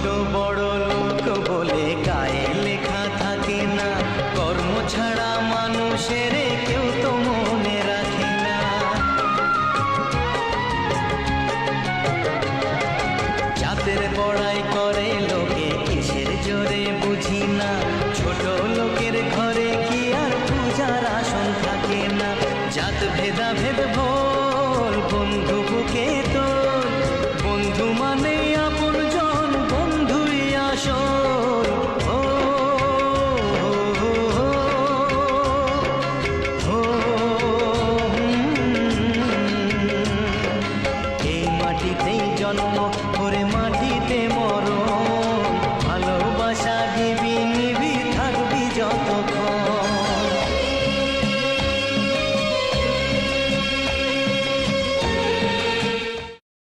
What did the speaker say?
ছোট বড় লোক বলে গায়ে লেখা থাকে না, কর্ম ছাড়া মানুষের কেউ তো মনে রাখে না। জাতের বড়াই করে লোকে কিসের জোরে বুঝি না, ছোট লোকের ঘরে কি আর পূজার আসন থাকে না। জাত ভেদাভেদ ভোল বন্ধু বুকে তোল, বন্ধু মানে আপন জন, বন্ধুই আসল। ও এই মাটিতেই জন্ম, ওরে মাটিতে মরণ।